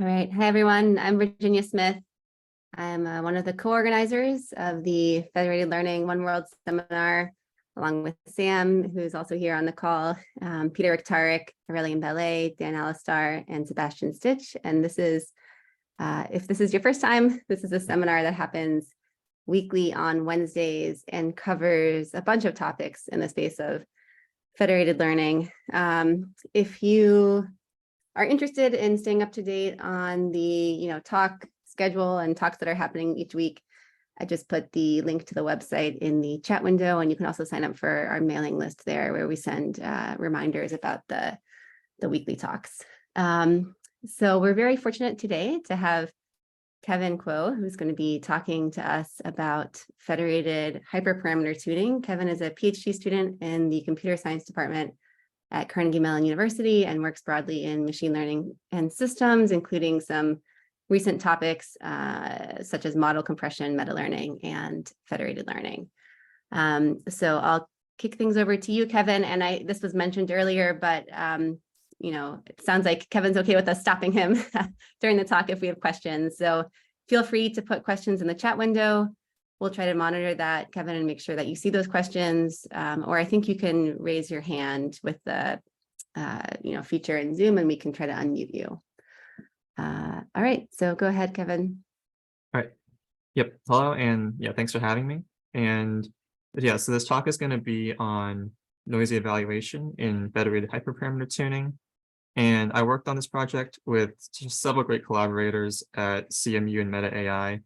All right. Hi, everyone. I'm Virginia Smith. I'm one of the co-organizers of the Federated Learning One World Seminar, along with Sam, who's also here on the call, Peter Rick-Tarek, Aurelian Ballet, Dan Alistar, and Sebastian Stitch. And this is, if this is your first time, this is a seminar that happens weekly on Wednesdays and covers a bunch of topics in the space of federated learning. If you are interested in staying up to date on the talk schedule and talks that are happening each week, I just put the link to the website in the chat window, and you can also sign up for our mailing list there where we send reminders about the weekly talks. So we're very fortunate today to have Kevin Kuo, who's going to be talking to us about federated hyperparameter tuning. Kevin is a PhD student in the computer science department at Carnegie Mellon University and works broadly in machine learning and systems, including some recent topics such as model compression, meta learning, and federated learning. So I'll kick things over to you, Kevin. And this was mentioned earlier, but it sounds like Kevin's okay with us stopping him during the talk if we have questions. So feel free to put questions in the chat window. We'll try to monitor that, Kevin, and make sure that you see those questions. Or I think you can raise your hand with the feature in Zoom, and we can try to unmute you. All right, so go ahead, Kevin. All right. Yep. Hello, and yeah, thanks for having me. And yeah, so this talk is going to be on noisy evaluation in federated hyperparameter tuning. And I worked on this project with several great collaborators at CMU and Meta AI.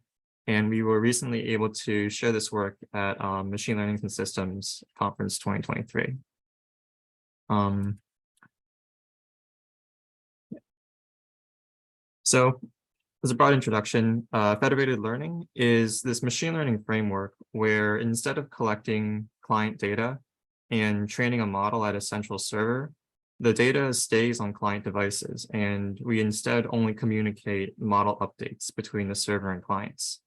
And we were recently able to share this work at Machine Learning and Systems Conference 2023. So as a broad introduction, federated learning is this machine learning framework where instead of collecting client data and training a model at a central server, the data stays on client devices, and we instead only communicate model updates between the server and clients.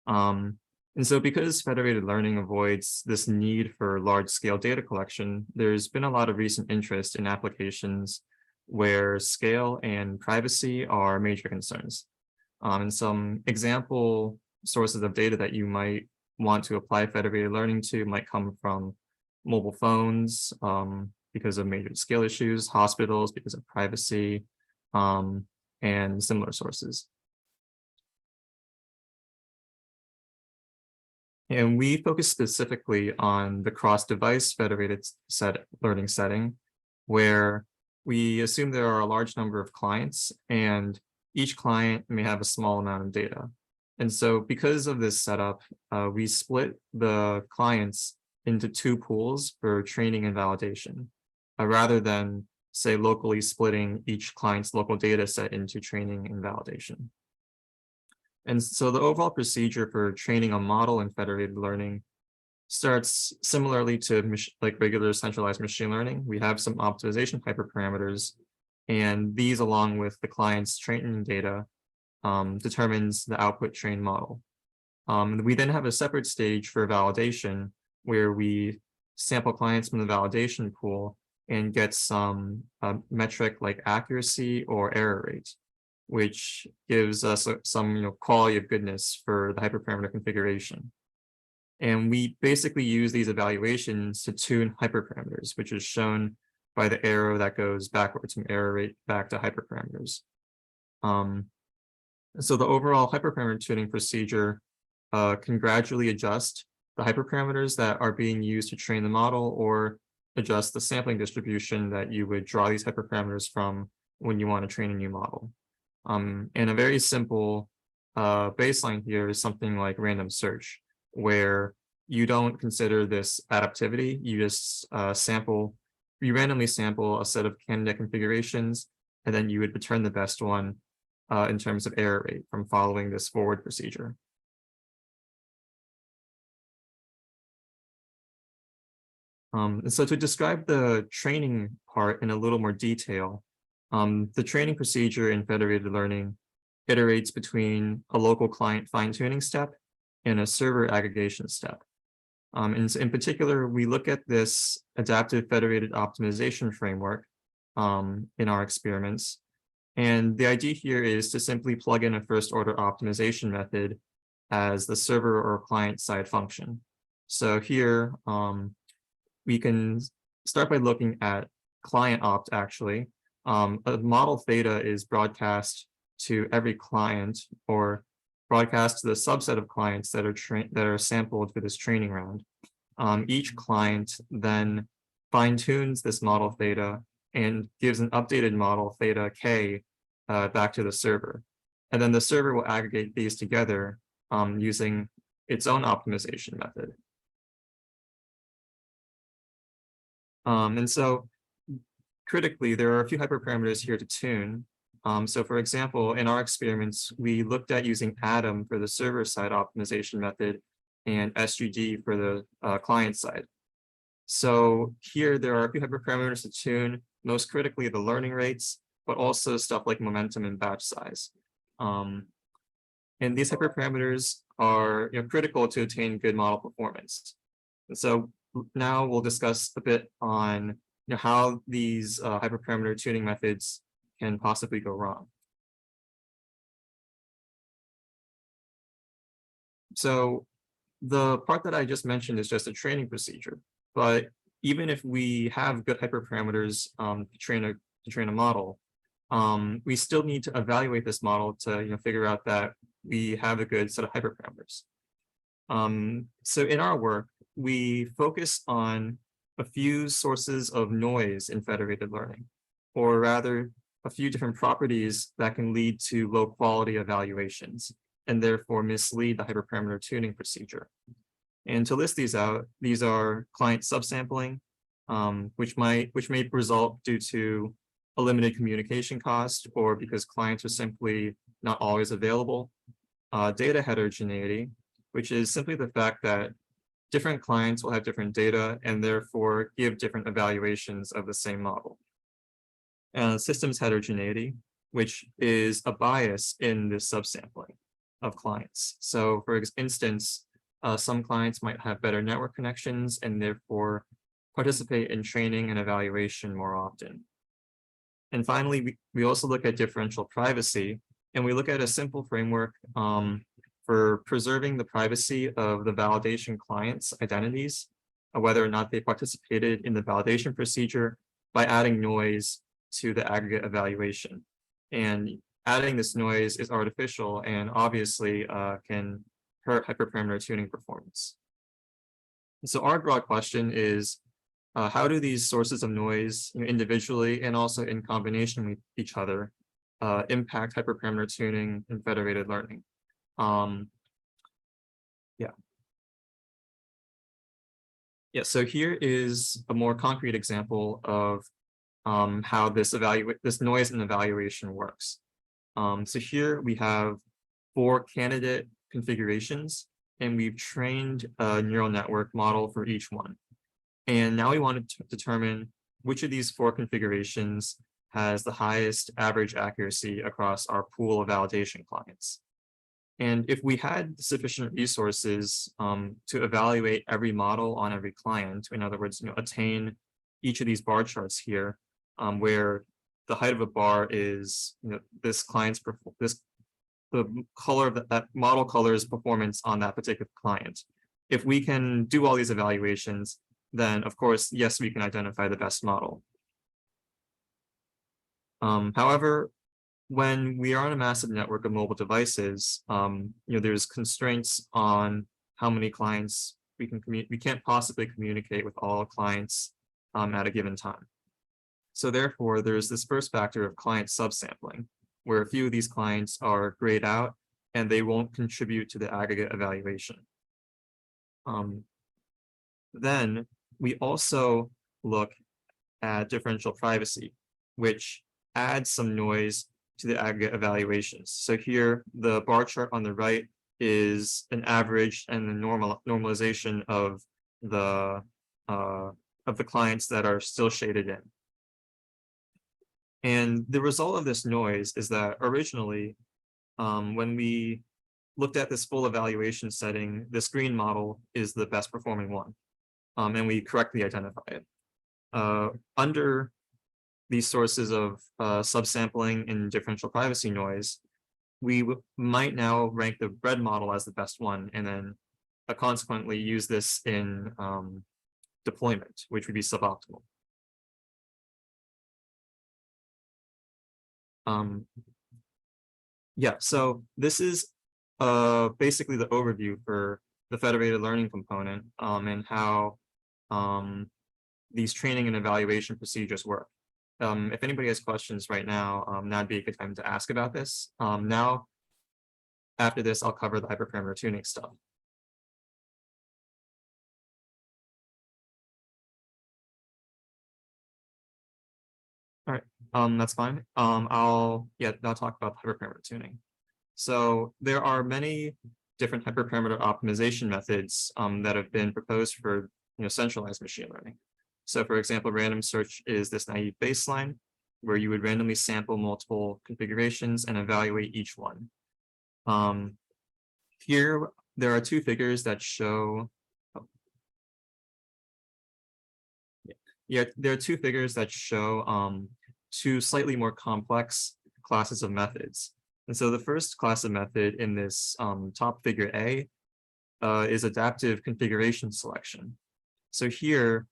And so because federated learning avoids this need for large-scale data collection, there's been a lot of recent interest in applications where scale and privacy are major concerns. And some example sources of data that you might want to apply federated learning to might come from mobile phones because of major scale issues, hospitals because of privacy, and similar sources. And we focus specifically on the cross-device federated learning setting, where we assume there are a large number of clients, and each client may have a small amount of data. And so because of this setup, we split the clients into two pools for training and validation, rather than, say, locally splitting each client's local data set into training and validation. And so the overall procedure for training a model in federated learning starts similarly to like regular centralized machine learning. We have some optimization hyperparameters, and these, along with the client's training data, determines the output trained model. We then have a separate stage for validation where we sample clients from the validation pool and get some metric like accuracy or error rate, which gives us some quality of goodness for the hyperparameter configuration. And we basically use these evaluations to tune hyperparameters, which is shown by the arrow that goes backwards from error rate back to hyperparameters. So the overall hyperparameter tuning procedure can gradually adjust the hyperparameters that are being used to train the model, or adjust the sampling distribution that you would draw these hyperparameters from when you want to train a new model. And a very simple baseline here is something like random search, where you don't consider this adaptivity. You just you randomly sample a set of candidate configurations, and then you would return the best one in terms of error rate from following this forward procedure. And so to describe the training part in a little more detail, the training procedure in federated learning iterates between a local client fine-tuning step and a server aggregation step. And in particular, we look at this adaptive federated optimization framework in our experiments And the idea here is to simply plug in a first order optimization method as the server or client side function. So here we can start by looking at client opt actually. A model theta is broadcast to every client or broadcast to the subset of clients that are sampled for this training round. Each client then fine-tunes this model theta and gives an updated model theta k back to the server. And then the server will aggregate these together using its own optimization method. And so critically, there are a few hyperparameters here to tune. So for example, in our experiments, we looked at using Atom for the server side optimization method and SGD for the client side. So here there are a few hyperparameters to tune, most critically the learning rates, but also stuff like momentum and batch size. And these hyperparameters are critical to attain good model performance. And so now we'll discuss a bit on how these hyperparameter tuning methods can possibly go wrong. So the part that I just mentioned is just a training procedure, but even if we have good hyperparameters to train a model, we still need to evaluate this model to figure out that we have a good set of hyperparameters. So in our work, we focus on a few sources of noise in federated learning, or rather a few different properties that can lead to low quality evaluations and therefore mislead the hyperparameter tuning procedure. And to list these out, these are client subsampling, which may result due to a limited communication cost or because clients are simply not always available. Data heterogeneity, which is simply the fact that different clients will have different data and therefore give different evaluations of the same model. Systems heterogeneity, which is a bias in the subsampling of clients. So for instance, some clients might have better network connections and therefore participate in training and evaluation more often. And finally, we also look at differential privacy, and we look at a simple framework for preserving the privacy of the validation clients' identities, whether or not they participated in the validation procedure by adding noise to the aggregate evaluation. And adding this noise is artificial and obviously can hurt hyperparameter tuning performance. So our broad question is, how do these sources of noise individually and also in combination with each other impact hyperparameter tuning and federated learning? So here is a more concrete example of how this noise and evaluation works. So here we have 4 candidate configurations, and we've trained a neural network model for each one. And now we want to determine which of these 4 configurations has the highest average accuracy across our pool of validation clients. And if we had sufficient resources to evaluate every model on every client, in other words, attain each of these bar charts here, where the height of a bar is this client's the color of that model color's performance on that particular client. If we can do all these evaluations, then of course, yes, we can identify the best model. However, when we are on a massive network of mobile devices, there's constraints on how many clients we can't possibly communicate with all clients at a given time. So therefore, there's this first factor of client subsampling, where a few of these clients are grayed out and they won't contribute to the aggregate evaluation. Then we also look at differential privacy, which adds some noise to the aggregate evaluations. So here, the bar chart on the right is an average and the normalization of the clients that are still shaded in. And the result of this noise is that originally, when we looked at this full evaluation setting, this green model is the best performing one, and we correctly identify it. Under these sources of subsampling and differential privacy noise, we might now rank the red model as the best one, and then consequently use this in deployment, which would be suboptimal. Yeah, so this is basically the overview for the federated learning component and how these training and evaluation procedures work. If anybody has questions right now, that'd be a good time to ask about this. Now, after this, I'll cover the hyperparameter tuning stuff. All right, that's fine. I'll talk about hyperparameter tuning. So there are many different hyperparameter optimization methods that have been proposed for centralized machine learning. So for example, random search is this naive baseline where you would randomly sample multiple configurations and evaluate each one. Here, there are two figures that show. There are two figures that show two slightly more complex classes of methods. And so the first class of method in this top figure A is adaptive configuration selection. So here,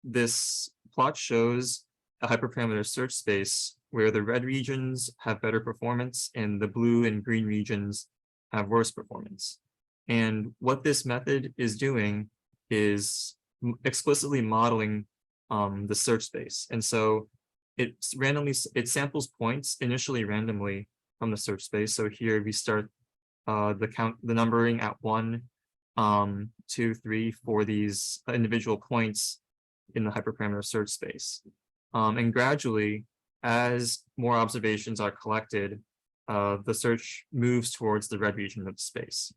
this plot shows a hyperparameter search space where the red regions have better performance and the blue and green regions have worse performance. And what this method is doing is explicitly modeling the search space. And so it samples points initially randomly from the search space. So here we start the numbering at 1, 2, 3 for these individual points in the hyperparameter search space. And gradually, as more observations are collected, the search moves towards the red region of the space.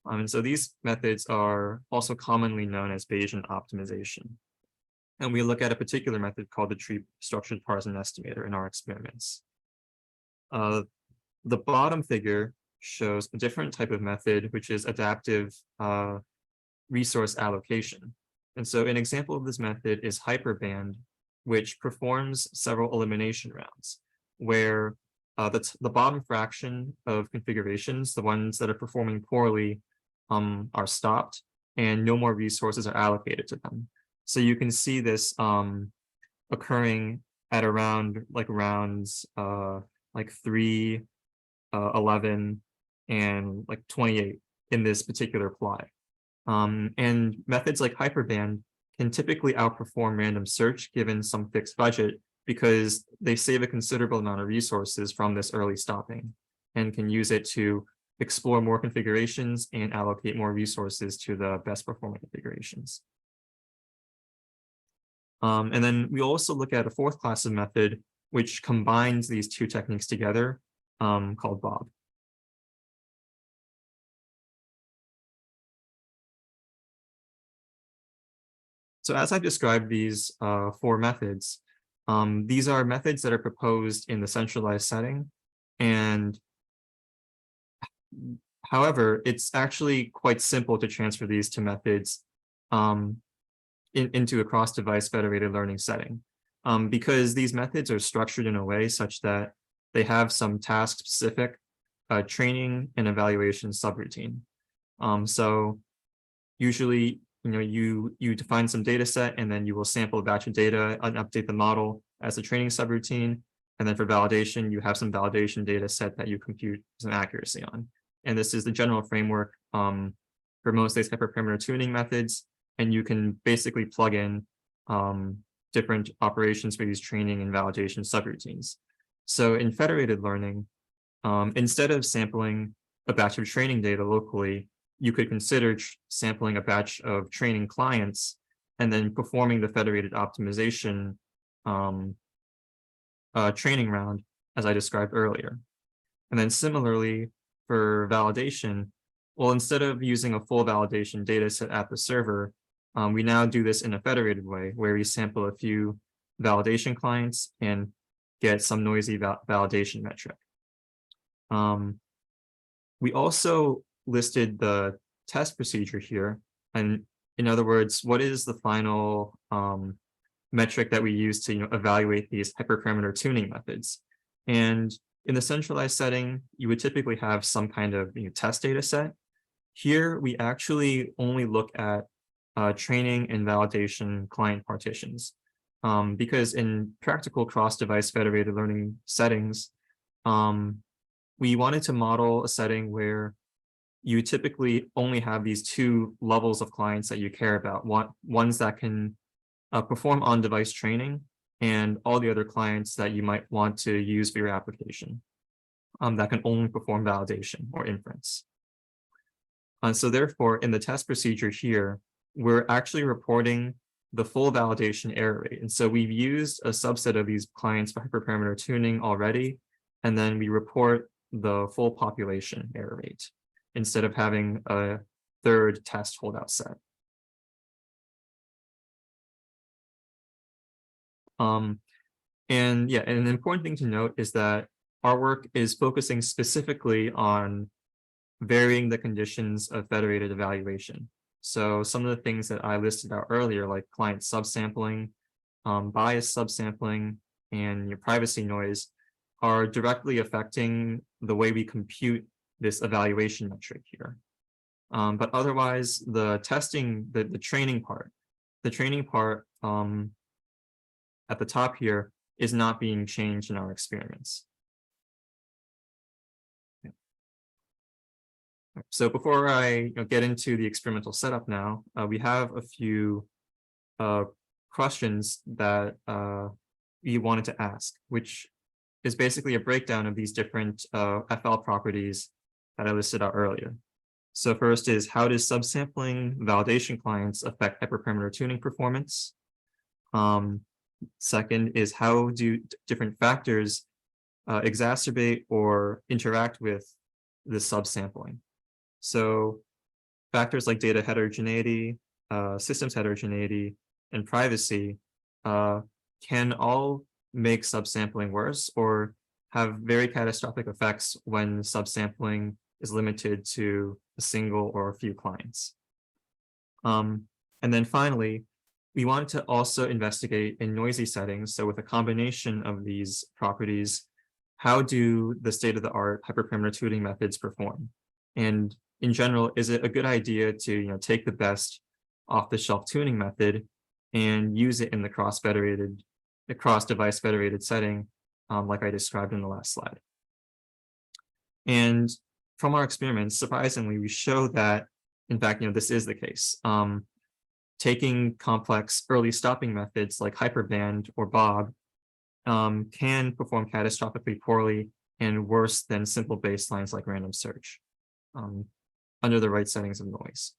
And so these methods are also commonly known as Bayesian optimization. And we look at a particular method called the tree structured parser estimator in our experiments. The bottom figure shows a different type of method, which is adaptive resource allocation. And so an example of this method is Hyperband, which performs several elimination rounds, where the bottom fraction of configurations, the ones that are performing poorly, are stopped and no more resources are allocated to them. So you can see this occurring at around rounds 3, 11, and 28 in this particular plot. And methods like Hyperband can typically outperform random search given some fixed budget because they save a considerable amount of resources from this early stopping and can use it to explore more configurations and allocate more resources to the best performing configurations. And then we also look at a fourth class of method, which combines these two techniques together, called Bob. So as I've described these 4 methods, these are methods that are proposed in the centralized setting. And however, it's actually quite simple to transfer these two methods into a cross-device federated learning setting, because these methods are structured in a way such that they have some task-specific training and evaluation subroutine. So usually, you define some data set and then you will sample a batch of data and update the model as a training subroutine. And then for validation, you have some validation data set that you compute some accuracy on. And this is the general framework for most of these hyperparameter tuning methods. And you can basically plug in different operations for these training and validation subroutines. So in federated learning, instead of sampling a batch of training data locally, you could consider sampling a batch of training clients and then performing the federated optimization training round, as I described earlier. And then similarly for validation, well, instead of using a full validation data set at the server, we now do this in a federated way where we sample a few validation clients and get some noisy validation metric. We also listed the test procedure here. And in other words, what is the final metric that we use to evaluate these hyperparameter tuning methods. And in the centralized setting, you would typically have some kind of test data set. Here, we actually only look at training and validation client partitions. Because in practical cross-device federated learning settings, we wanted to model a setting where you typically only have these two levels of clients that you care about. Ones that can perform on-device training, and all the other clients that you might want to use for your application that can only perform validation or inference. So therefore, in the test procedure here, we're actually reporting the full validation error rate. And so we've used a subset of these clients for hyperparameter tuning already, and then we report the full population error rate instead of having a third test holdout set. And an important thing to note is that our work is focusing specifically on varying the conditions of federated evaluation. So some of the things that I listed out earlier, like client subsampling, bias subsampling, and your privacy noise, are directly affecting the way we compute this evaluation metric here. But otherwise, the testing, the training part at the top here is not being changed in our experiments. So before I get into the experimental setup now, we have a few questions that we wanted to ask, which is basically a breakdown of these different FL properties that I listed out earlier. So first is, how does subsampling validation clients affect hyperparameter tuning performance? Second is, how do different factors exacerbate or interact with this subsampling? So factors like data heterogeneity, systems heterogeneity, and privacy can all make subsampling worse or have very catastrophic effects when subsampling is limited to a single or a few clients. And then finally, we want to also investigate in noisy settings. So with a combination of these properties, how do the state-of-the-art hyperparameter tuning methods perform? And in general, is it a good idea to take the best off-the-shelf tuning method and use it in the cross-device federated setting, like I described in the last slide? And from our experiments, surprisingly, we show that, in fact, this is the case. Taking complex early stopping methods like hyperband or bob can perform catastrophically poorly and worse than simple baselines like random search under the right settings of noise.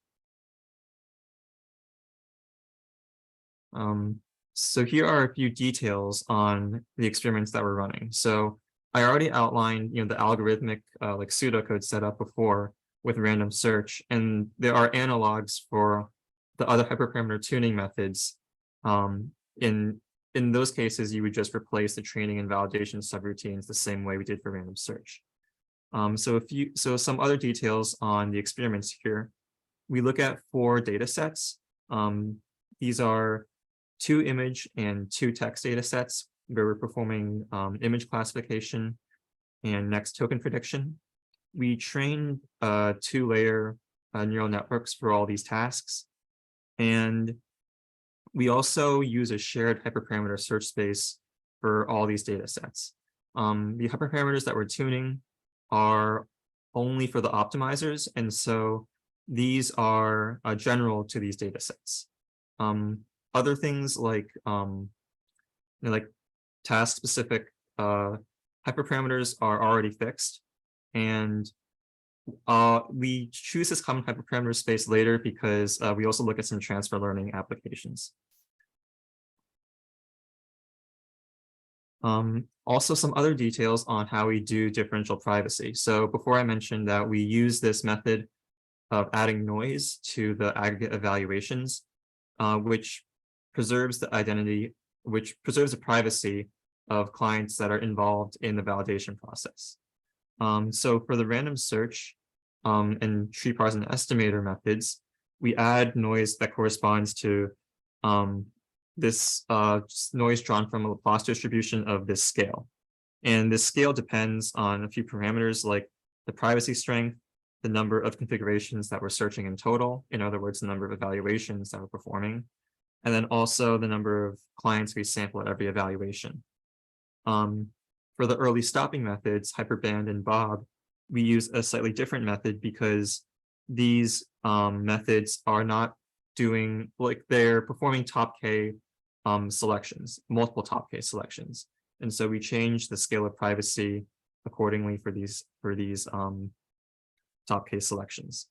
So here are a few details on the experiments that we're running. So I already outlined the algorithmic like pseudocode setup before with random search, and there are analogs for the other hyperparameter tuning methods. In those cases, you would just replace the training and validation subroutines the same way we did for random search. So some other details on the experiments here. We look at 4 data sets. These are 2 image and 2 text data sets where we're performing image classification and next token prediction. We trained 2-layer neural networks for all these tasks. And we also use a shared hyperparameter search space for all these data sets. The hyperparameters that we're tuning are only for the optimizers, and so these are general to these data sets. Other things like task-specific hyperparameters are already fixed, and we choose this common hyperparameter space later because we also look at some transfer learning applications. Also, some other details on how we do differential privacy. So before I mentioned that we use this method of adding noise to the aggregate evaluations, which preserves the identity, which preserves the privacy of clients that are involved in the validation process. So for the random search and tree parse and estimator methods, we add noise that corresponds to this noise drawn from a Laplace distribution of this scale. And this scale depends on a few parameters like the privacy strength, the number of configurations that we're searching in total, in other words, the number of evaluations that we're performing, and then also the number of clients we sample at every evaluation. For the early stopping methods, Hyperband and Bob, we use a slightly different method because these methods are not doing, like, they're performing top K selections, multiple top K selections. And so we change the scale of privacy accordingly for these top K selections.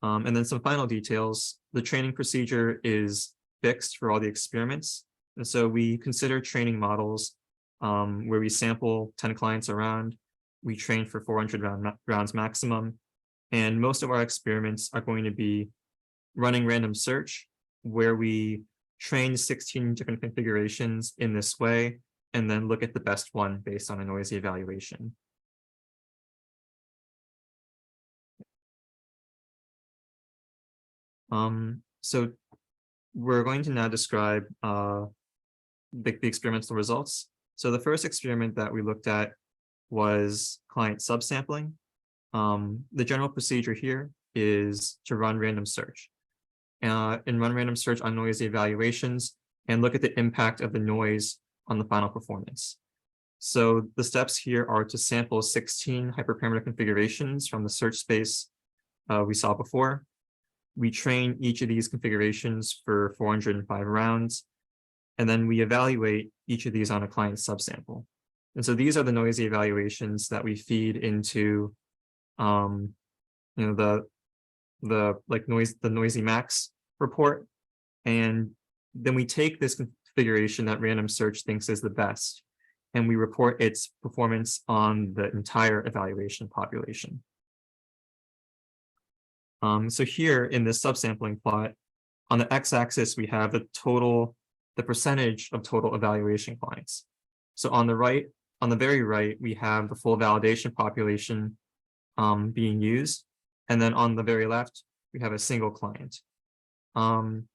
And then some final details. The training procedure is fixed for all the experiments. And so we consider training models where we sample 10 clients around. We train for 400 rounds maximum. And most of our experiments are going to be running random search, where we train 16 different configurations in this way, and then look at the best one based on a noisy evaluation. So we're going to now describe the experimental results. So the first experiment that we looked at was client subsampling. The general procedure here is to run random search. And run random search on noisy evaluations and look at the impact of the noise on the final performance. So the steps here are to sample 16 hyperparameter configurations from the search space we saw before. We train each of these configurations for 405 rounds, and then we evaluate each of these on a client subsample. And so these are the noisy evaluations that we feed into the noisy max report. And then we take this configuration that random search thinks is the best, and we report its performance on the entire evaluation population. So here in this subsampling plot, on the x-axis, we have the percentage of total evaluation clients. So on the very right, we have the full validation population being used. And then on the very left, we have a single client. And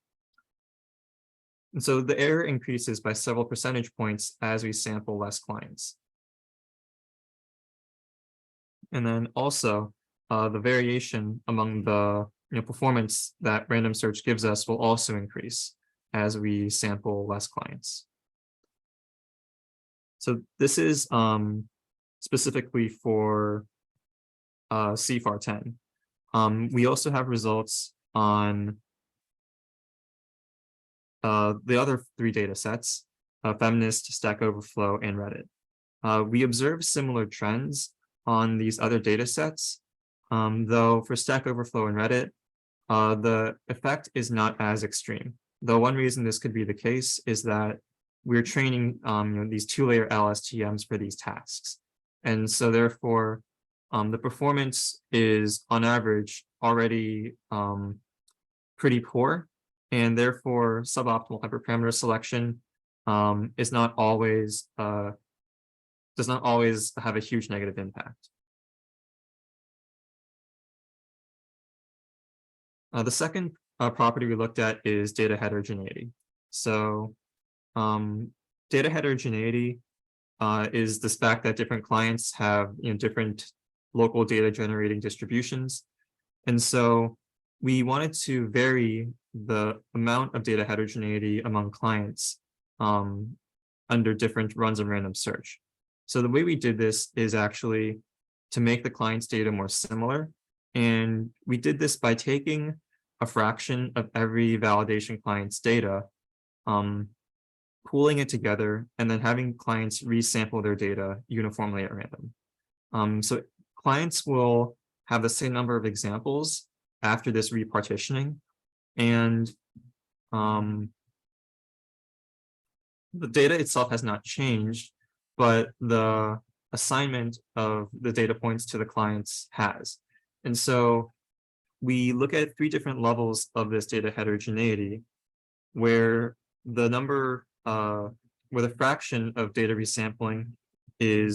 so the error increases by several percentage points as we sample less clients. And then also, the variation among the performance that random search gives us will also increase as we sample less clients. So this is specifically for CFAR 10. We also have results on the other three data sets, Feminist, Stack Overflow, and Reddit. We observe similar trends on these other data sets, though for Stack Overflow and Reddit, the effect is not as extreme. Though one reason this could be the case is that we're training these two-layer LSTMs for these tasks. And so therefore, the performance is on average already pretty poor, and therefore suboptimal hyperparameter selection does not always have a huge negative impact. The second property we looked at is data heterogeneity. So data heterogeneity is this fact that different clients have different local data generating distributions. And so we wanted to vary the amount of data heterogeneity among clients under different runs of random search. So the way we did this is actually to make the client's data more similar. And we did this by taking a fraction of every validation client's data, pooling it together, and then having clients resample their data uniformly at random. So clients will have the same number of examples after this repartitioning, and the data itself has not changed, but the assignment of the data points to the clients has. And so we look at three different levels of this data heterogeneity, where the fraction of data resampling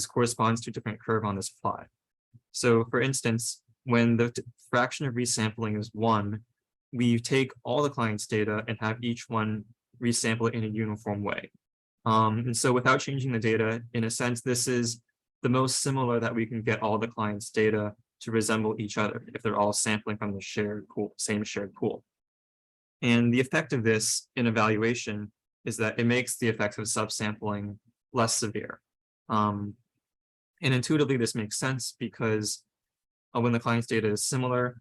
corresponds to a different curve on this plot. So for instance, when the fraction of resampling is 1, we take all the clients' data and have each one resample it in a uniform way. And so without changing the data, in a sense, this is the most similar that we can get all the clients' data to resemble each other if they're all sampling from the shared pool, same shared pool. And the effect of this in evaluation is that it makes the effects of subsampling less severe. And intuitively, this makes sense because when the client's data is similar,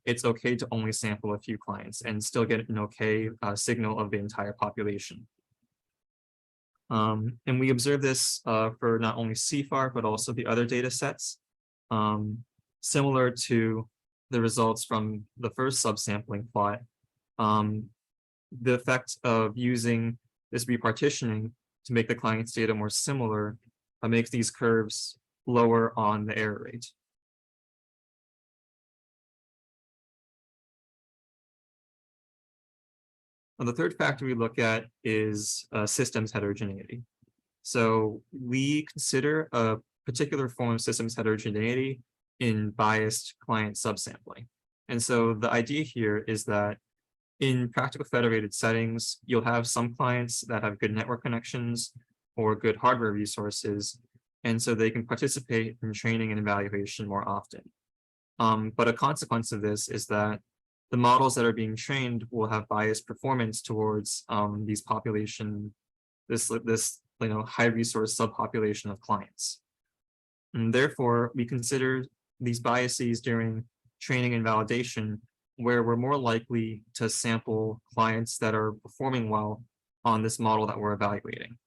it's okay to only sample a few clients and still get an okay signal of the entire population. And we observe this for not only CFAR, but also the other data sets, similar to the results from the first subsampling plot. The effect of using this repartitioning to make the client's data more similar makes these curves lower on the error rate. And the third factor we look at is systems heterogeneity. So we consider a particular form of systems heterogeneity in biased client subsampling. And so the idea here is that in practical federated settings, you'll have some clients that have good network connections or good hardware resources, and so they can participate in training and evaluation more often. But a consequence of this is that the models that are being trained will have biased performance towards these population, this high resource subpopulation of clients. And therefore, we consider these biases during training and validation, where we're more likely to sample clients that are performing well on this model that we're evaluating.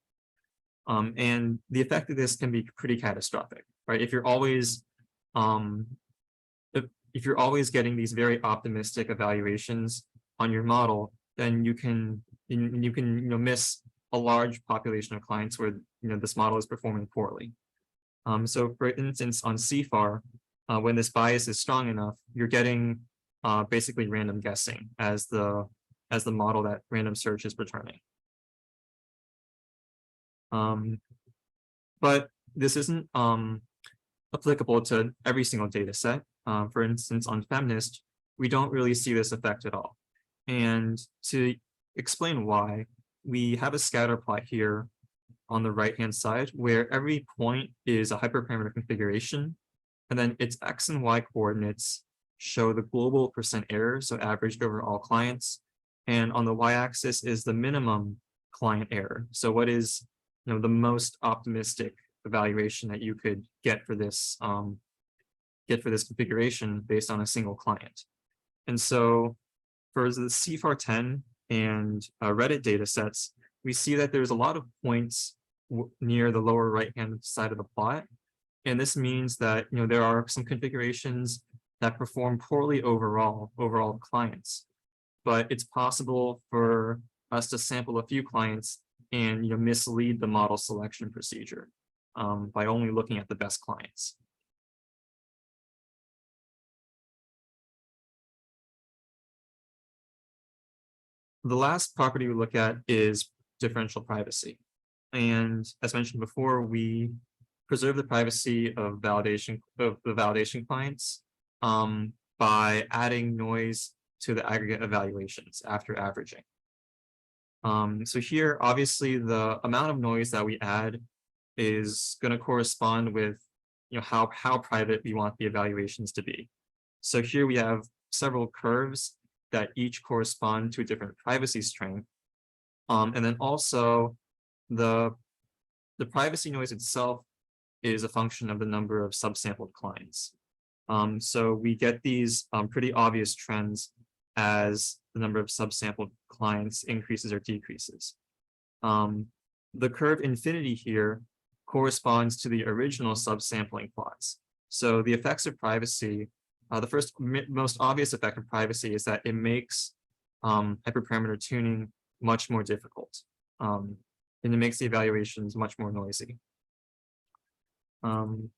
And the effect of this can be pretty catastrophic, right? If you're always if you're always getting these very optimistic evaluations on your model, then you can miss a large population of clients where this model is performing poorly. So for instance, on CFAR, when this bias is strong enough, you're getting basically random guessing as the model that random search is returning. But this isn't applicable to every single data set. For instance, on feminist, we don't really see this effect at all. And to explain why, we have a scatter plot here on the right-hand side where every point is a hyperparameter configuration, and then its X and Y coordinates show the global percent error, so averaged over all clients. And on the Y-axis is the minimum client error. So what is the most optimistic evaluation that you could get for this configuration based on a single client. And so for the CFAR 10 and Reddit data sets, we see that there's a lot of points near the lower right-hand side of the plot. And this means that there are some configurations that perform poorly overall clients. But it's possible for us to sample a few clients and mislead the model selection procedure by only looking at the best clients. The last property we look at is differential privacy. And as mentioned before, we preserve the privacy of the validation clients by adding noise to the aggregate evaluations after averaging. So here, obviously, the amount of noise that we add is going to correspond with how private we want the evaluations to be. So here we have several curves that each correspond to a different privacy strength. And then also the privacy noise itself is a function of the number of subsampled clients. So we get these pretty obvious trends as the number of subsampled clients increases or decreases. The curve infinity here corresponds to the original subsampling plots. So the effects of privacy, the first most obvious effect of privacy is that it makes hyperparameter tuning much more difficult. And it makes the evaluations much more noisy. And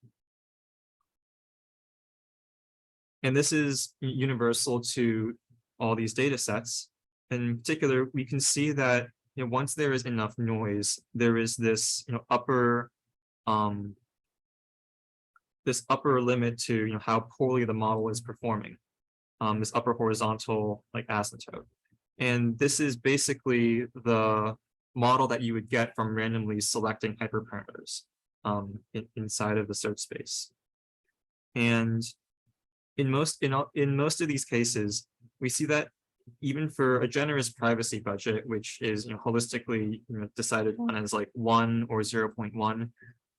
this is universal to all these data sets. In particular, we can see that once there is enough noise, there is this upper limit to how poorly the model is performing. This upper horizontal asymptote. And this is basically the model that you would get from randomly selecting hyperparameters inside of the search space. And in most of these cases, we see that even for a generous privacy budget, which is holistically decided on as like 1 or 0.1,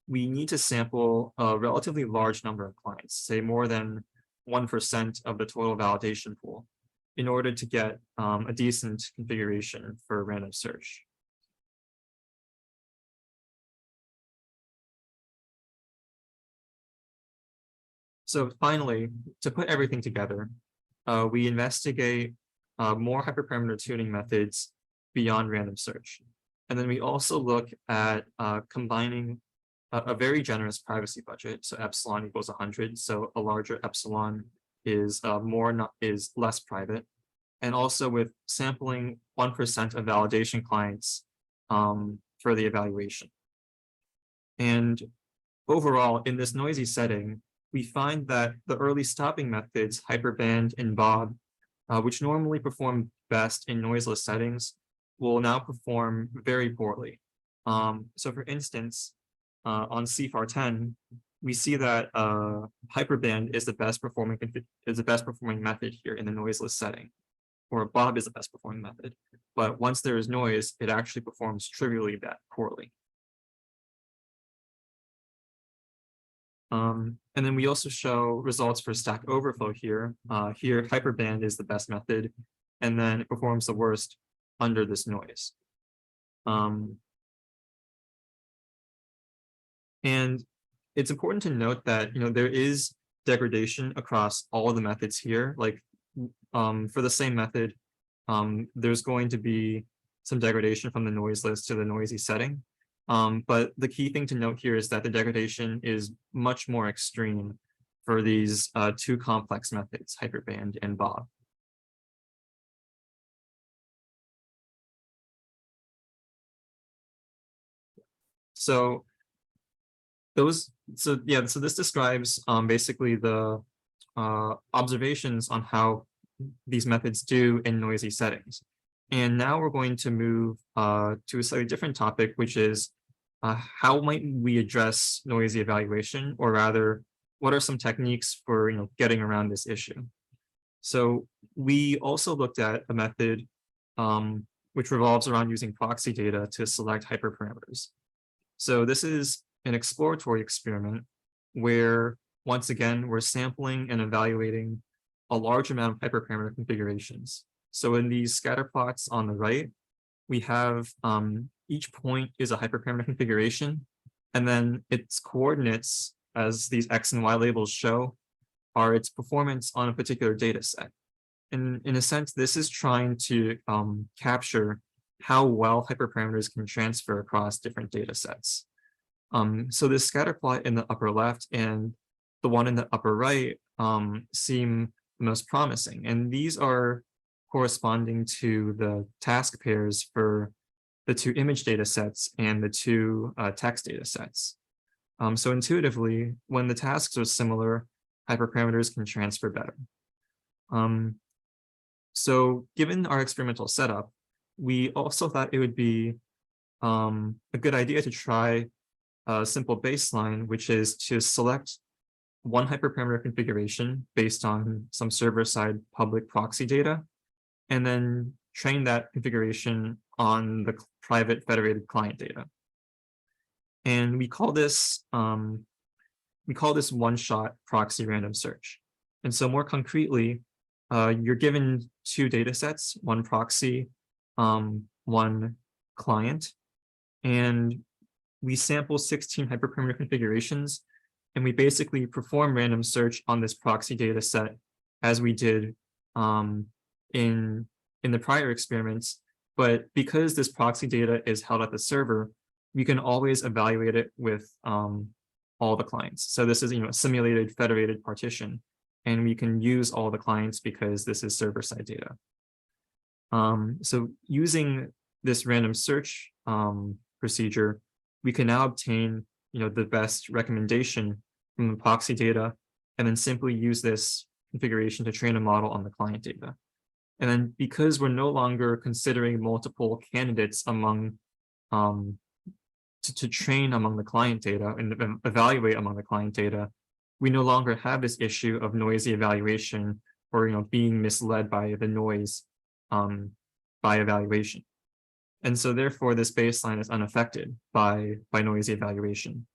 we need to sample a relatively large number of clients, say more than 1% of the total validation pool, in order to get a decent configuration for random search. So finally, to put everything together, we investigate more hyperparameter tuning methods beyond random search. And then we also look at combining a very generous privacy budget. So epsilon equals 100. So a larger epsilon is less private. And also with sampling 1% of validation clients for the evaluation. And overall, in this noisy setting, we find that the early stopping methods, Hyperband and Bob, which normally perform best in noiseless settings, will now perform very poorly. So for instance, on CFAR 10, we see that Hyperband is the best performing method here in the noiseless setting, or Bob is the best performing method. But once there is noise, it actually performs trivially that poorly. And then we also show results for Stack Overflow here. Here, Hyperband is the best method, and then it performs the worst under this noise. And it's important to note that there is degradation across all of the methods here. Like for the same method, there's going to be some degradation from the noiseless to the noisy setting. But the key thing to note here is that the degradation is much more extreme for these two complex methods, Hyperband and Bob. So this describes basically the observations on how these methods do in noisy settings. And now we're going to move to a slightly different topic, which is how might we address noisy evaluation, or rather, what are some techniques for getting around this issue? So we also looked at a method which revolves around using proxy data to select hyperparameters. So this is an exploratory experiment where, once again, we're sampling and evaluating a large amount of hyperparameter configurations. So in these scatter plots on the right, we have each point is a hyperparameter configuration, and then its coordinates, as these X and Y labels show, are its performance on a particular data set. And in a sense, this is trying to capture how well hyperparameters can transfer across different data sets. So this scatter plot in the upper left and the one in the upper right seem the most promising. And these are corresponding to the task pairs for the two image data sets and the two text data sets. So intuitively, when the tasks are similar, hyperparameters can transfer better. So given our experimental setup, we also thought it would be a good idea to try a simple baseline, which is to select one hyperparameter configuration based on some server-side public proxy data, and then train that configuration on the private federated client data. And we call this one-shot proxy random search. And so more concretely, you're given two data sets, one proxy, one client, and we sample 16 hyperparameter configurations, and we basically perform random search on this proxy data set as we did in the prior experiments. But because this proxy data is held at the server, we can always evaluate it with all the clients. So this is a simulated federated partition, and we can use all the clients because this is server-side data. So using this random search procedure, we can now obtain the best recommendation from the proxy data, and then simply use this configuration to train a model on the client data. And then because we're no longer considering multiple candidates among to train among the client data and evaluate among the client data, we no longer have this issue of noisy evaluation or being misled by the noise by evaluation. And so therefore this baseline is unaffected by noisy evaluation.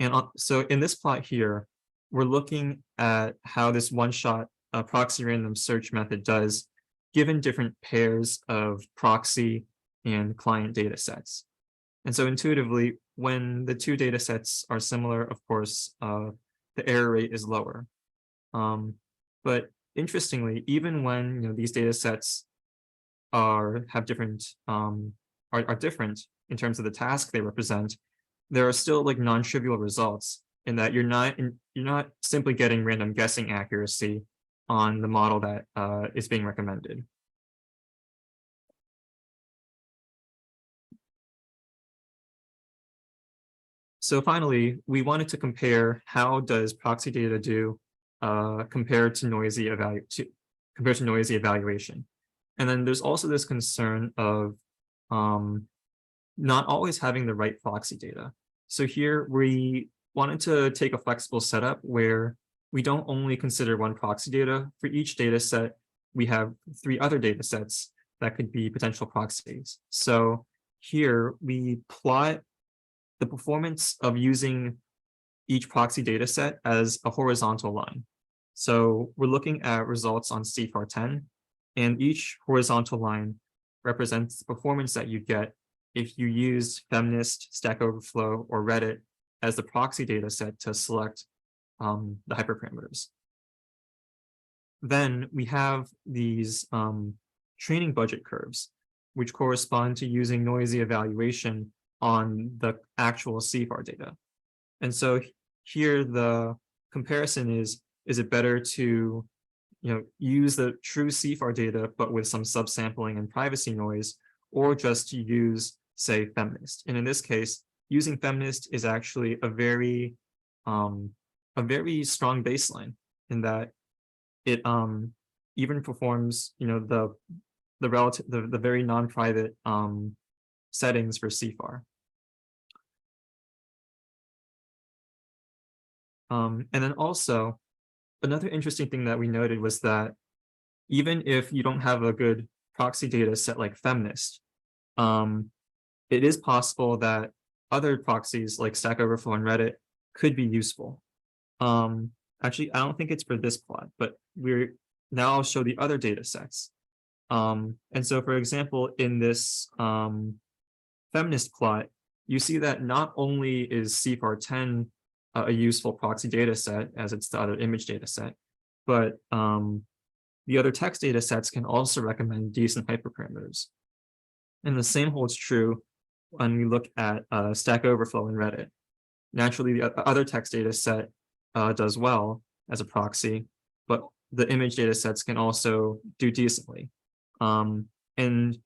And so in this plot here, we're looking at how this one-shot proxy random search method does given different pairs of proxy and client data sets. And so intuitively, when the two data sets are similar, of course, the error rate is lower. But interestingly, even when these data sets have different are different in terms of the task they represent, there are still like non-trivial results in that you're not simply getting random guessing accuracy on the model that is being recommended. So finally, we wanted to compare how does proxy data do compared to noisy evaluation. And then there's also this concern of not always having the right proxy data. So here we wanted to take a flexible setup where we don't only consider one proxy data. For each data set, we have 3 other data sets that could be potential proxies. So here we plot the performance of using each proxy data set as a horizontal line. So we're looking at results on CFAR10, and each horizontal line represents the performance that you get if you use Feminist, Stack Overflow, or Reddit as the proxy data set to select the hyperparameters. Then we have these training budget curves, which correspond to using noisy evaluation on the actual CFAR data. And so here the comparison is it better to use the true CFAR data but with some subsampling and privacy noise, or just to use, say, Feminist? And in this case, using Feminist is actually a very strong baseline in that it even performs the very non-private settings for CFAR. And then also another interesting thing that we noted was that even if you don't have a good proxy data set like Feminist, it is possible that other proxies like Stack Overflow and Reddit could be useful. Actually, I don't think it's for this plot, but now I'll show the other data sets. And so, for example, in this Feminist plot, you see that not only is CFAR10 a useful proxy data set, as it's the other image data set, but the other text data sets can also recommend decent hyperparameters. And the same holds true when we look at Stack Overflow and Reddit. Naturally, the other text data set does well as a proxy, but the image data sets can also do decently and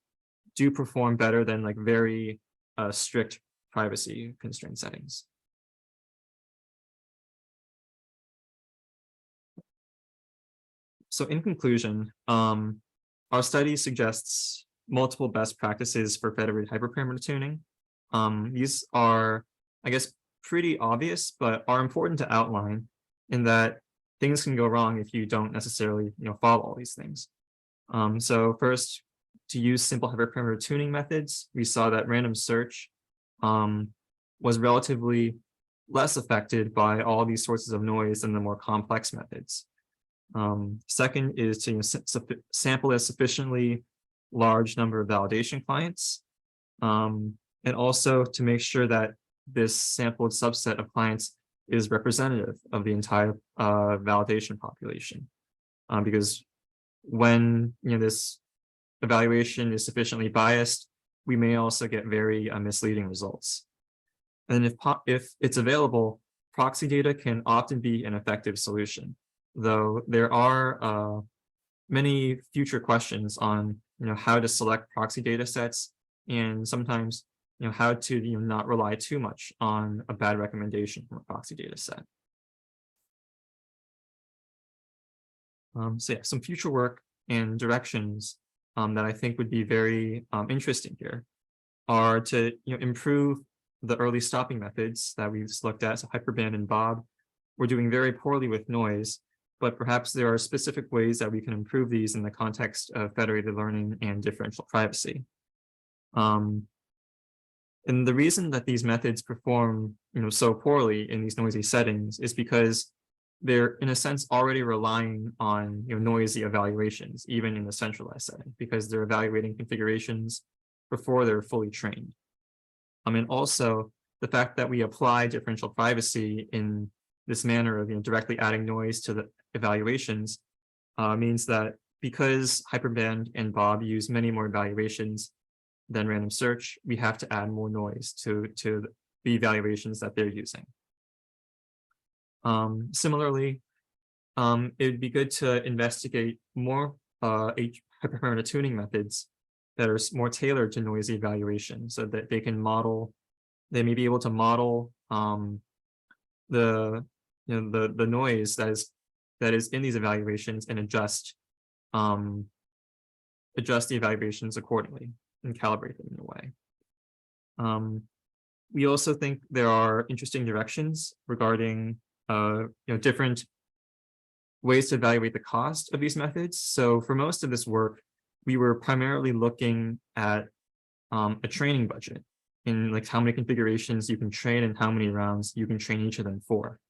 do perform better than like very strict privacy constraint settings. So in conclusion, our study suggests multiple best practices for federated hyperparameter tuning. These are, I guess, pretty obvious, but are important to outline in that things can go wrong if you don't necessarily follow all these things. So first, to use simple hyperparameter tuning methods, we saw that random search was relatively less affected by all these sources of noise than the more complex methods. Second is to sample a sufficiently large number of validation clients, and also to make sure that this sampled subset of clients is representative of the entire validation population. Because when this evaluation is sufficiently biased, we may also get very misleading results. And if it's available, proxy data can often be an effective solution, though there are many future questions on how to select proxy data sets, and sometimes how to not rely too much on a bad recommendation from a proxy data set. So yeah, some future work and directions that I think would be very interesting here are to improve the early stopping methods that we've just looked at. So Hyperband and Bob were doing very poorly with noise, but perhaps there are specific ways that we can improve these in the context of federated learning and differential privacy. And the reason that these methods perform so poorly in these noisy settings is because they're in a sense already relying on noisy evaluations, even in the centralized setting, because they're evaluating configurations before they're fully trained. And also the fact that we apply differential privacy in this manner of directly adding noise to the evaluations means that because Hyperband and Bob use many more evaluations than random search, we have to add more noise to the evaluations that they're using. Similarly, it'd be good to investigate more hyperparameter tuning methods that are more tailored to noisy evaluation, so that they may be able to model the noise that is in these evaluations and adjust the evaluations accordingly and calibrate them in a way. We also think there are interesting directions regarding different ways to evaluate the cost of these methods. So for most of this work, we were primarily looking at a training budget in like how many configurations you can train and how many rounds you can train each of them for.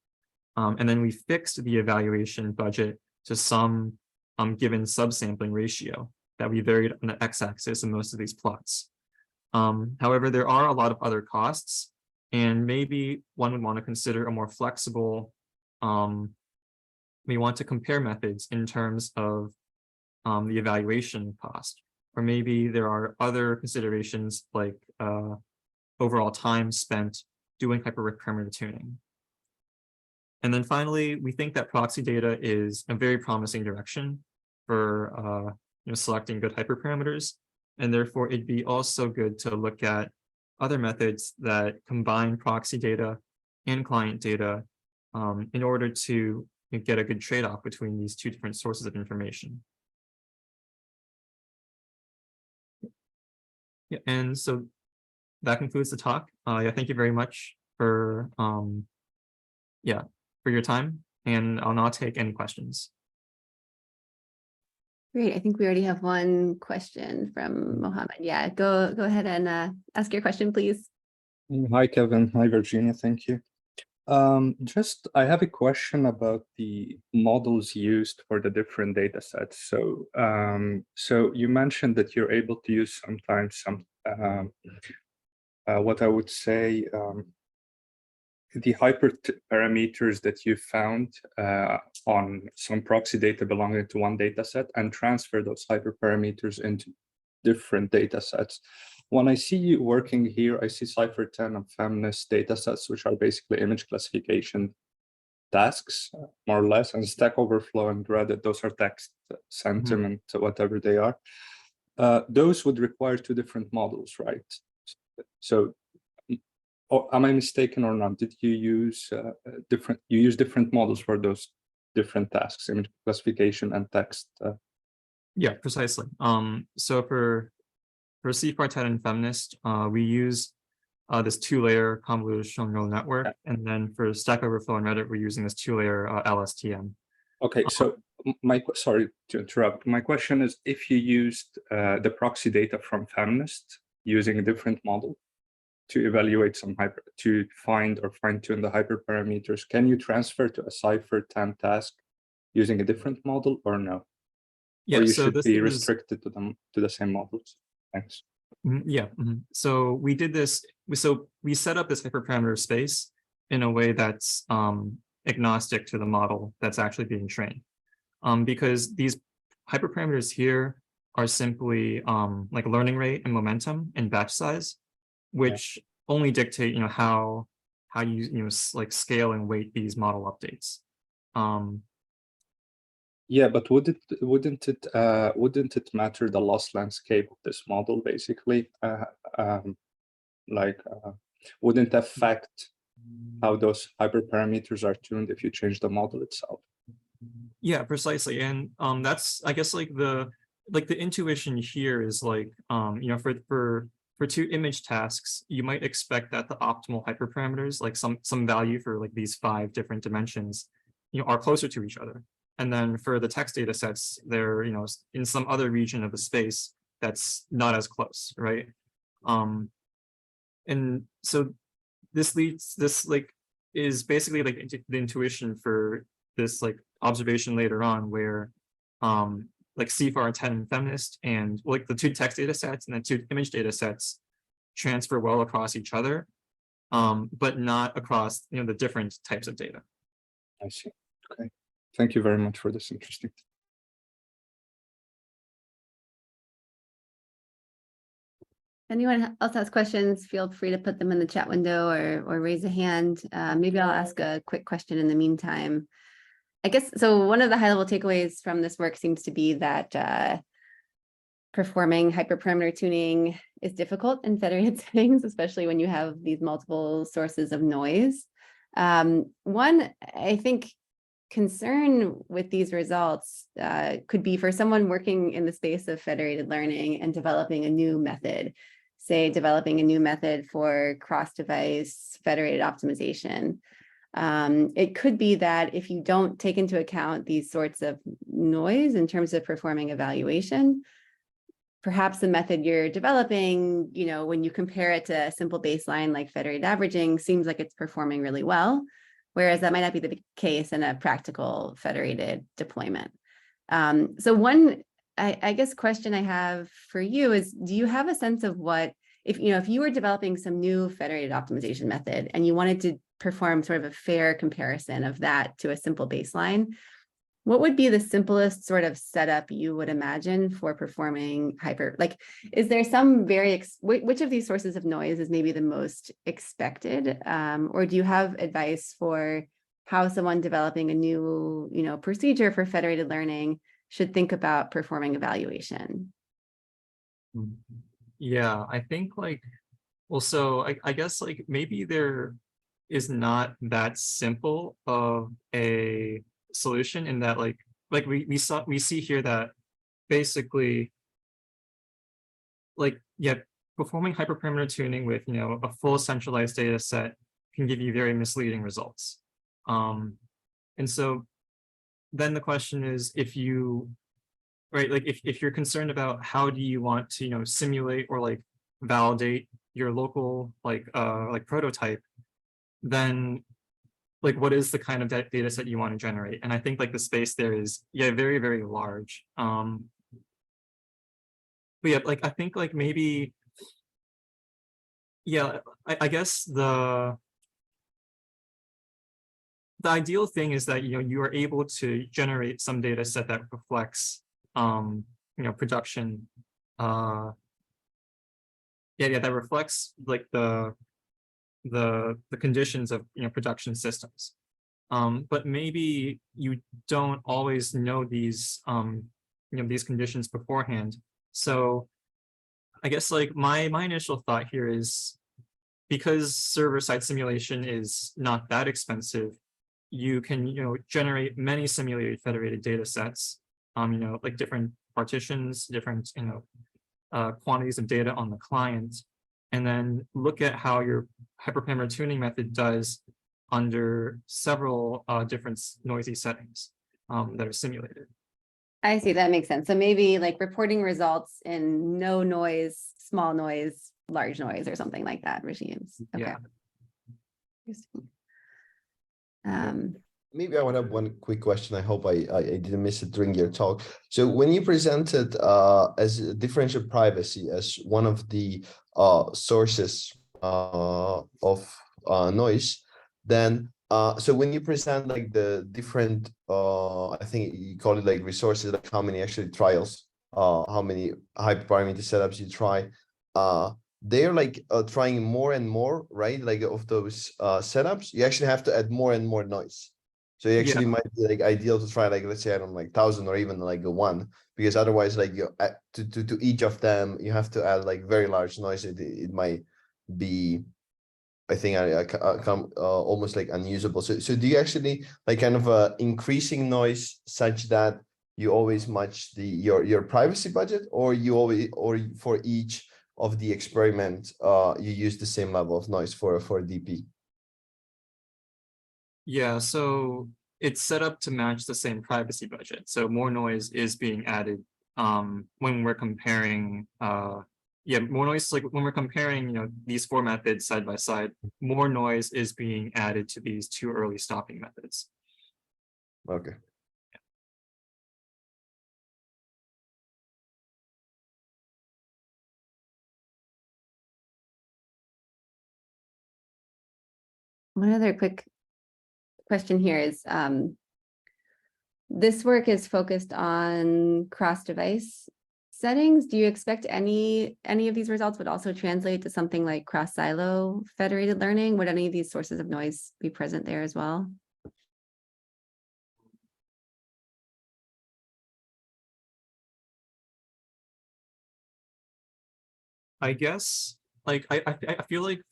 And then we fixed the evaluation budget to some given subsampling ratio that we varied on the x-axis in most of these plots. However, there are a lot of other costs, and maybe one would want to consider a more flexible, we want to compare methods in terms of the evaluation cost, or maybe there are other considerations like overall time spent doing hyperparameter tuning. And then finally, we think that proxy data is a very promising direction for selecting good hyperparameters, and therefore it'd be also good to look at other methods that combine proxy data and client data in order to get a good trade-off between these two different sources of information. Yeah, and so that concludes the talk. Thank you very much for your time, and I'll now take any questions. Great. I think we already have one question from Mohammed. Yeah, go ahead and ask your question, please. Hi, Kevin. Hi, Virginia. Thank you. I have a question about the models used for the different data sets. So you mentioned that you're able to use sometimes some, what I would say, the hyperparameters that you found on some proxy data belonging to one data set and transfer those hyperparameters into different data sets. When I see you working here, I see Cypher10 and Feminist data sets, which are basically image classification tasks, more or less, and Stack Overflow and Reddit, those are text, sentiment, whatever they are. Those would require two different models, right? So, am I mistaken or not? Did you use different models for those different tasks, image classification and text? Yeah, precisely. So for C410 and Feminist, we use this two-layer convolutional neural network, and then for Stack Overflow and Reddit, we're using this two-layer LSTM. Okay, so sorry to interrupt. My question is, if you used the proxy data from Feminist using a different model to evaluate to find or fine-tune the hyperparameters, can you transfer to a Cypher10 task using a different model or no? Yeah, or you so should this be is restricted to the same models? Thanks. Yeah. So we did this. So we set up this hyperparameter space in a way that's agnostic to the model that's actually being trained, because these hyperparameters here are simply like learning rate and momentum and batch size, which only dictate how you like scale and weight these model updates. Yeah, but wouldn't it matter the loss landscape of this model basically? Wouldn't affect how those hyperparameters are tuned if you change the model itself? Yeah, precisely. And that's, I guess, like the intuition here is like, you know, for two image tasks, you might expect that the optimal hyperparameters, like some value for like these 5 different dimensions, you know, are closer to each other. And then for the text data sets, they're, you know, in some other region of the space that's not as close, right? And so this like is basically like the intuition for this like observation later on where like CFAR 10 and feminist and like the 2 text data sets and the 2 image data sets transfer well across each other, but not across, you know, the different types of data. I see. Okay. Thank you very much for this interesting. Anyone else has questions, feel free to put them in the chat window or raise a hand. Maybe I'll ask a quick question in the meantime. I guess, so one of the high level takeaways from this work seems to be that performing hyperparameter tuning is difficult in federated settings, especially when you have these multiple sources of noise. One, I think, concern with these results could be for someone working in the space of federated learning and developing a new method, say developing a new method for cross-device federated optimization. It could be that if you don't take into account these sorts of noise in terms of performing evaluation, perhaps the method you're developing, you know, when you compare it to a simple baseline like federated averaging, seems like it's performing really well, whereas that might not be the case in a practical federated deployment. So one, I guess, question I have for you is, do you have a sense of what, if you were developing some new federated optimization method and you wanted to perform sort of a fair comparison of that to a simple baseline, what would be the simplest sort of setup you would imagine for performing like, is there some which of these sources of noise is maybe the most expected? Or do you have advice for how someone developing a new, procedure for federated learning should think about performing evaluation? Yeah, I think like, well, so I guess like maybe there is not that simple of a solution in that like we see here that basically like, yeah, performing hyperparameter tuning with, a full centralized data set can give you very misleading results. And so then the question is, if you, right, like if you're concerned about how do you want to, simulate or like validate your local like prototype, then like what is the kind of data set you want to generate? And I think like the space there is, yeah, very, very large. But yeah, like I think like maybe, yeah, I guess the ideal thing is that you are able to generate some data set that reflects production that reflects like the conditions of production systems, but maybe you don't always know these these conditions beforehand. So I guess like my initial thought here is, because server-side simulation is not that expensive, you can generate many simulated federated data sets, like different partitions, different quantities of data on the client, and then look at how your hyperparameter tuning method does under several different noisy settings that are simulated. I see, that makes sense. So maybe like reporting results in no noise, small noise, large noise, or something like that regimes. Okay. Yeah. Maybe I want to have one quick question. I hope I didn't miss it during your talk. So when you presented as differential privacy as one of the sources of noise, then so when you present like the different I think you call it like resources, like how many actually trials, how many hyperparameter setups you try, they're like trying more and more, right? Like of those setups, you actually have to add more and more noise. So it actually might be like ideal to try like, let's say, I don't know, like 1,000 or even like a 1, because otherwise like you to each of them you have to add like very large noise. It might be I think I come almost like unusable. So do you actually like kind of increasing noise such that you always match your privacy budget, or you always, or for each of the experiment you use the same level of noise for DP? Yeah, so it's set up to match the same privacy budget. So more noise is being added when we're comparing more noise, like when we're comparing, these four methods side by side, more noise is being added to these two early stopping methods. Okay. One other quick question here is, this work is focused on cross-device settings. Do you expect any of these results would also translate to something like cross-silo federated learning? Would any of these sources of noise be present there as well? I guess, like, I feel like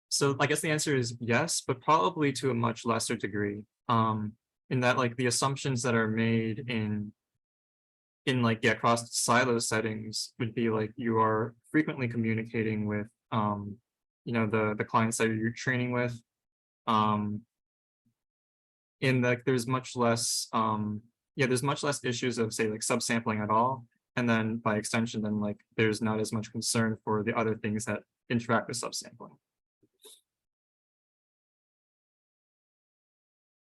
so I guess the answer is yes, but probably to a much lesser degree. In that, like, the assumptions that are made in like, yeah, cross silo settings would be like you are frequently communicating with the clients that you're training with. In like there's much less there's much less issues of, say, like subsampling at all. And then by extension, then like there's not as much concern for the other things that interact with subsampling.